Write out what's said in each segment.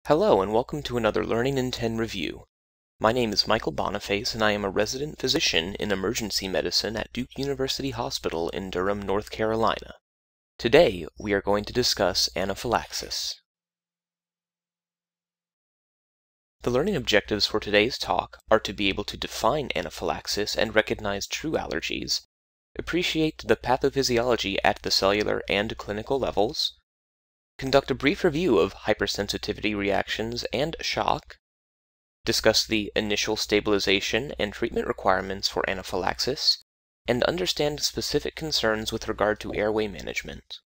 Hello and welcome to another Learning in 10 review. My name is Michael Boniface and I am a resident physician in emergency medicine at Duke University Hospital in Durham, North Carolina. Today we are going to discuss anaphylaxis. The learning objectives for today's talk are to be able to define anaphylaxis and recognize true allergies, appreciate the pathophysiology at the cellular and clinical levels, conduct a brief review of hypersensitivity reactions and shock, discuss the initial stabilization and treatment requirements for anaphylaxis, and understand specific concerns with regard to airway management.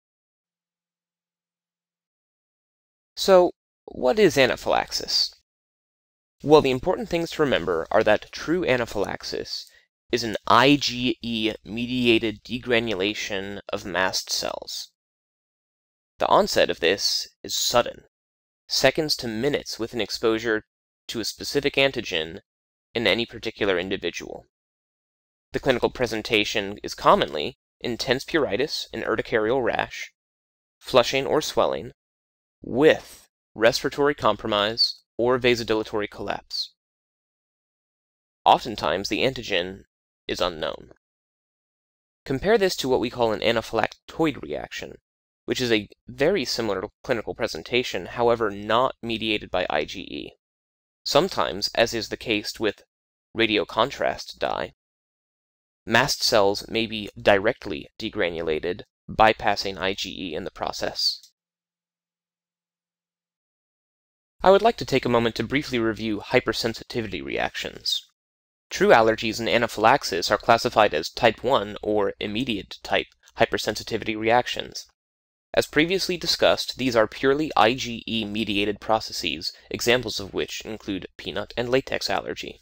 So, what is anaphylaxis? Well, the important things to remember are that true anaphylaxis is an IgE-mediated degranulation of mast cells. The onset of this is sudden, seconds to minutes with an exposure to a specific antigen in any particular individual. The clinical presentation is commonly intense pruritus and urticarial rash, flushing or swelling, with respiratory compromise or vasodilatory collapse. Oftentimes, the antigen is unknown. Compare this to what we call an anaphylactoid reaction, which is a very similar clinical presentation, however not mediated by IgE. Sometimes, as is the case with radiocontrast dye, mast cells may be directly degranulated, bypassing IgE in the process. I would like to take a moment to briefly review hypersensitivity reactions. True allergies and anaphylaxis are classified as type 1 or immediate type hypersensitivity reactions. As previously discussed, these are purely IgE-mediated processes, examples of which include peanut and latex allergy.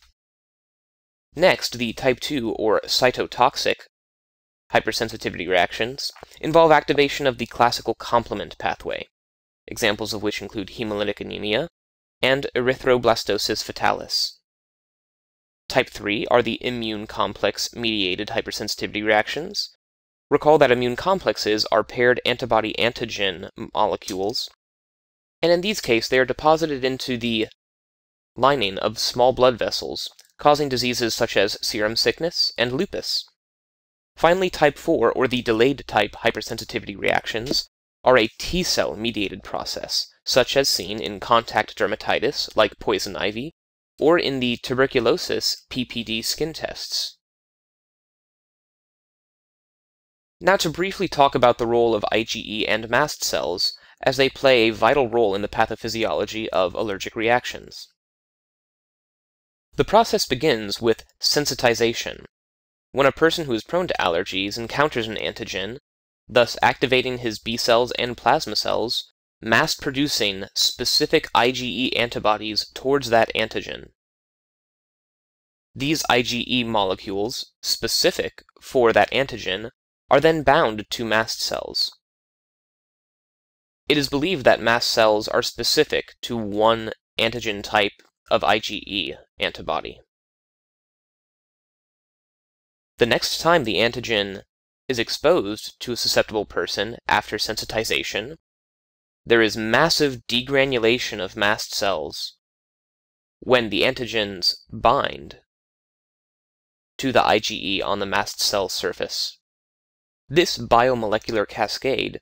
Next, the type 2 or cytotoxic hypersensitivity reactions involve activation of the classical complement pathway, examples of which include hemolytic anemia and erythroblastosis fetalis. Type 3 are the immune complex-mediated hypersensitivity reactions. Recall that immune complexes are paired antibody-antigen molecules, and in these cases they are deposited into the lining of small blood vessels, causing diseases such as serum sickness and lupus. Finally, type 4, or the delayed type hypersensitivity reactions, are a T-cell mediated process, such as seen in contact dermatitis like poison ivy, or in the tuberculosis PPD skin tests. Now to briefly talk about the role of IgE and mast cells, as they play a vital role in the pathophysiology of allergic reactions. The process begins with sensitization. When a person who is prone to allergies encounters an antigen, thus activating his B cells and plasma cells, Mast-producing specific IgE antibodies towards that antigen. These IgE molecules, specific for that antigen, are then bound to mast cells. It is believed that mast cells are specific to one antigen type of IgE antibody. The next time the antigen is exposed to a susceptible person after sensitization, there is massive degranulation of mast cells when the antigens bind to the IgE on the mast cell surface. This biomolecular cascade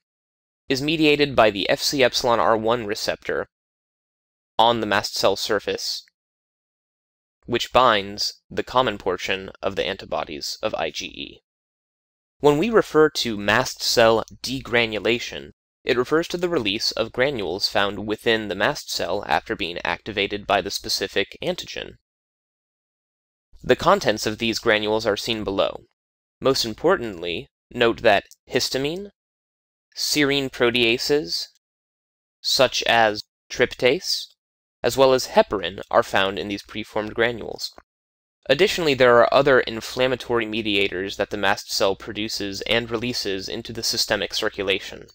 is mediated by the Fc-epsilon-R1 receptor on the mast cell surface, which binds the common portion of the antibodies of IgE. When we refer to mast cell degranulation, it refers to the release of granules found within the mast cell after being activated by the specific antigen. The contents of these granules are seen below. Most importantly, note that histamine, serine proteases, such as tryptase, as well as heparin, are found in these preformed granules. Additionally, there are other inflammatory mediators that the mast cell produces and releases into the systemic circulation.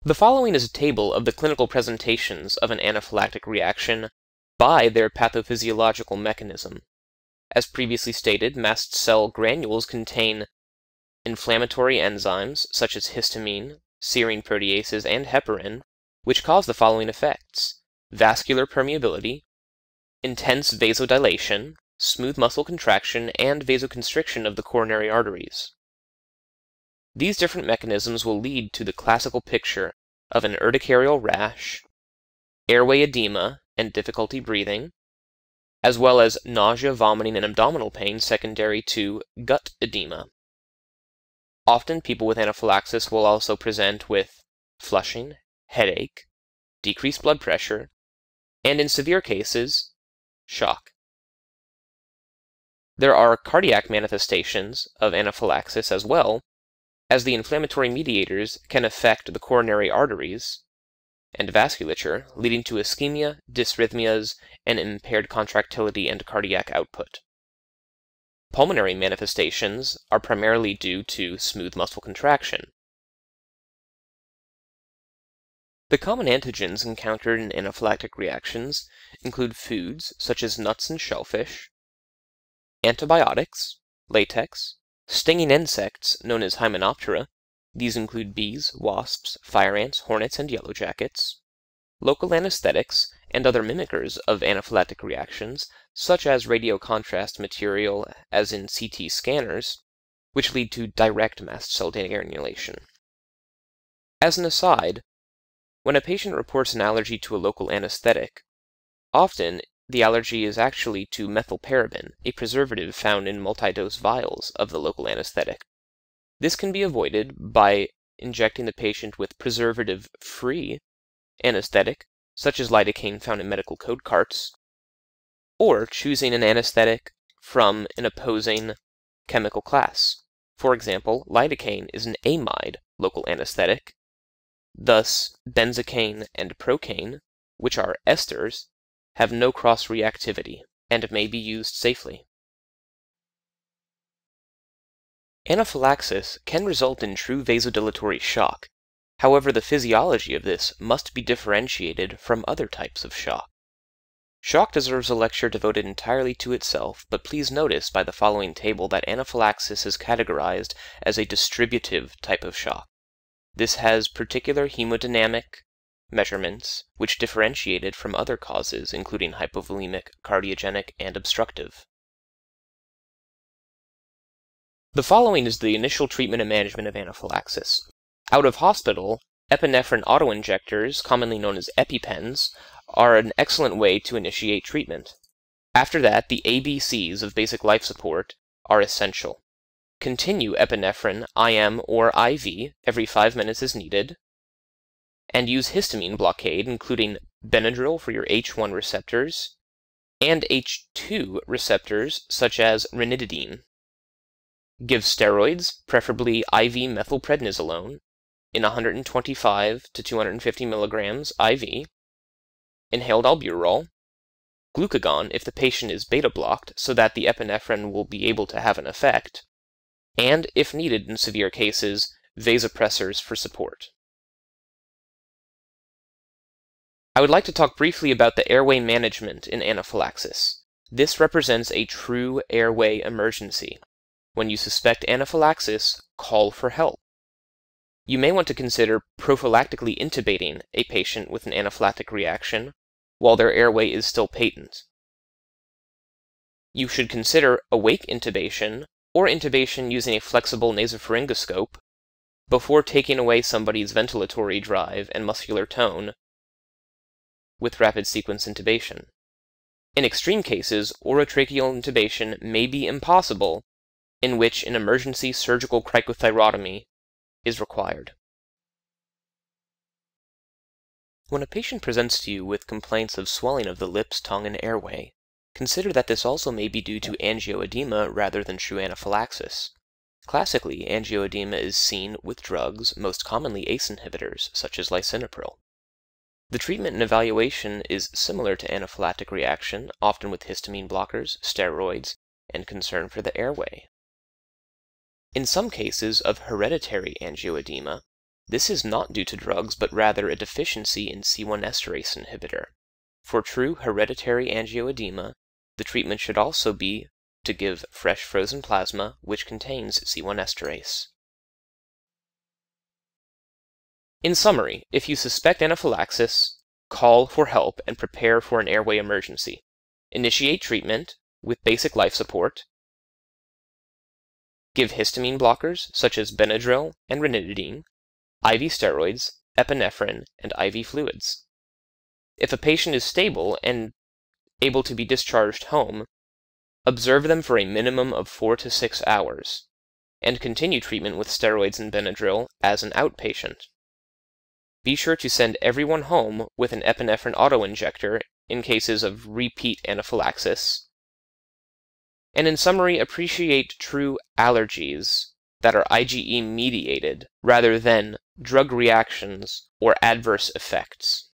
The following is a table of the clinical presentations of an anaphylactic reaction by their pathophysiological mechanism. As previously stated, mast cell granules contain inflammatory enzymes such as histamine, serine proteases, and heparin, which cause the following effects: vascular permeability, intense vasodilation, smooth muscle contraction, and vasoconstriction of the coronary arteries. These different mechanisms will lead to the classical picture of an urticarial rash, airway edema, and difficulty breathing, as well as nausea, vomiting, and abdominal pain secondary to gut edema. Often people with anaphylaxis will also present with flushing, headache, decreased blood pressure, and in severe cases, shock. There are cardiac manifestations of anaphylaxis as well, as the inflammatory mediators can affect the coronary arteries and vasculature, leading to ischemia, dysrhythmias, and impaired contractility and cardiac output. Pulmonary manifestations are primarily due to smooth muscle contraction. The common antigens encountered in anaphylactic reactions include foods such as nuts and shellfish, antibiotics, latex, stinging insects known as Hymenoptera. These include bees, wasps, fire ants, hornets, and yellow jackets, local anesthetics, and other mimickers of anaphylactic reactions, such as radiocontrast material, as in CT scanners, which lead to direct mast cell degranulation. As an aside, when a patient reports an allergy to a local anesthetic, often the allergy is actually to methylparaben, a preservative found in multi-dose vials of the local anesthetic. This can be avoided by injecting the patient with preservative-free anesthetic, such as lidocaine found in medical code carts, or choosing an anesthetic from an opposing chemical class. For example, lidocaine is an amide local anesthetic, thus benzocaine and procaine, which are esters, have no cross-reactivity and may be used safely. Anaphylaxis can result in true vasodilatory shock. However, the physiology of this must be differentiated from other types of shock. Shock deserves a lecture devoted entirely to itself, but please notice by the following table that anaphylaxis is categorized as a distributive type of shock. This has particular hemodynamic measurements, which differentiate it from other causes, including hypovolemic, cardiogenic, and obstructive. The following is the initial treatment and management of anaphylaxis. Out of hospital, epinephrine autoinjectors, commonly known as EpiPens, are an excellent way to initiate treatment. After that, the ABCs of basic life support are essential. Continue epinephrine IM or IV every 5 minutes as needed, and use histamine blockade, including Benadryl for your H1 receptors, and H2 receptors such as ranitidine. Give steroids, preferably IV methylprednisolone, in 125 to 250 milligrams IV, inhaled albuterol, glucagon if the patient is beta-blocked so that the epinephrine will be able to have an effect, and, if needed in severe cases, vasopressors for support. I would like to talk briefly about the airway management in anaphylaxis. This represents a true airway emergency. When you suspect anaphylaxis, call for help. You may want to consider prophylactically intubating a patient with an anaphylactic reaction while their airway is still patent. You should consider awake intubation or intubation using a flexible nasopharyngoscope before taking away somebody's ventilatory drive and muscular tone with rapid sequence intubation. In extreme cases, orotracheal intubation may be impossible, in which an emergency surgical cricothyrotomy is required. When a patient presents to you with complaints of swelling of the lips, tongue, and airway, consider that this also may be due to angioedema rather than true anaphylaxis. Classically, angioedema is seen with drugs, most commonly ACE inhibitors, such as lisinopril. The treatment and evaluation is similar to anaphylactic reaction, often with histamine blockers, steroids, and concern for the airway. In some cases of hereditary angioedema, this is not due to drugs but rather a deficiency in C1 esterase inhibitor. For true hereditary angioedema, the treatment should also be to give fresh frozen plasma which contains C1 esterase. In summary, if you suspect anaphylaxis, call for help and prepare for an airway emergency. Initiate treatment with basic life support. Give histamine blockers such as Benadryl and ranitidine, IV steroids, epinephrine, and IV fluids. If a patient is stable and able to be discharged home, observe them for a minimum of 4 to 6 hours, and continue treatment with steroids and Benadryl as an outpatient. Be sure to send everyone home with an epinephrine autoinjector in cases of repeat anaphylaxis. And in summary, appreciate true allergies that are IgE mediated rather than drug reactions or adverse effects.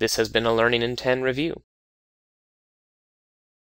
This has been a Learning in 10 review.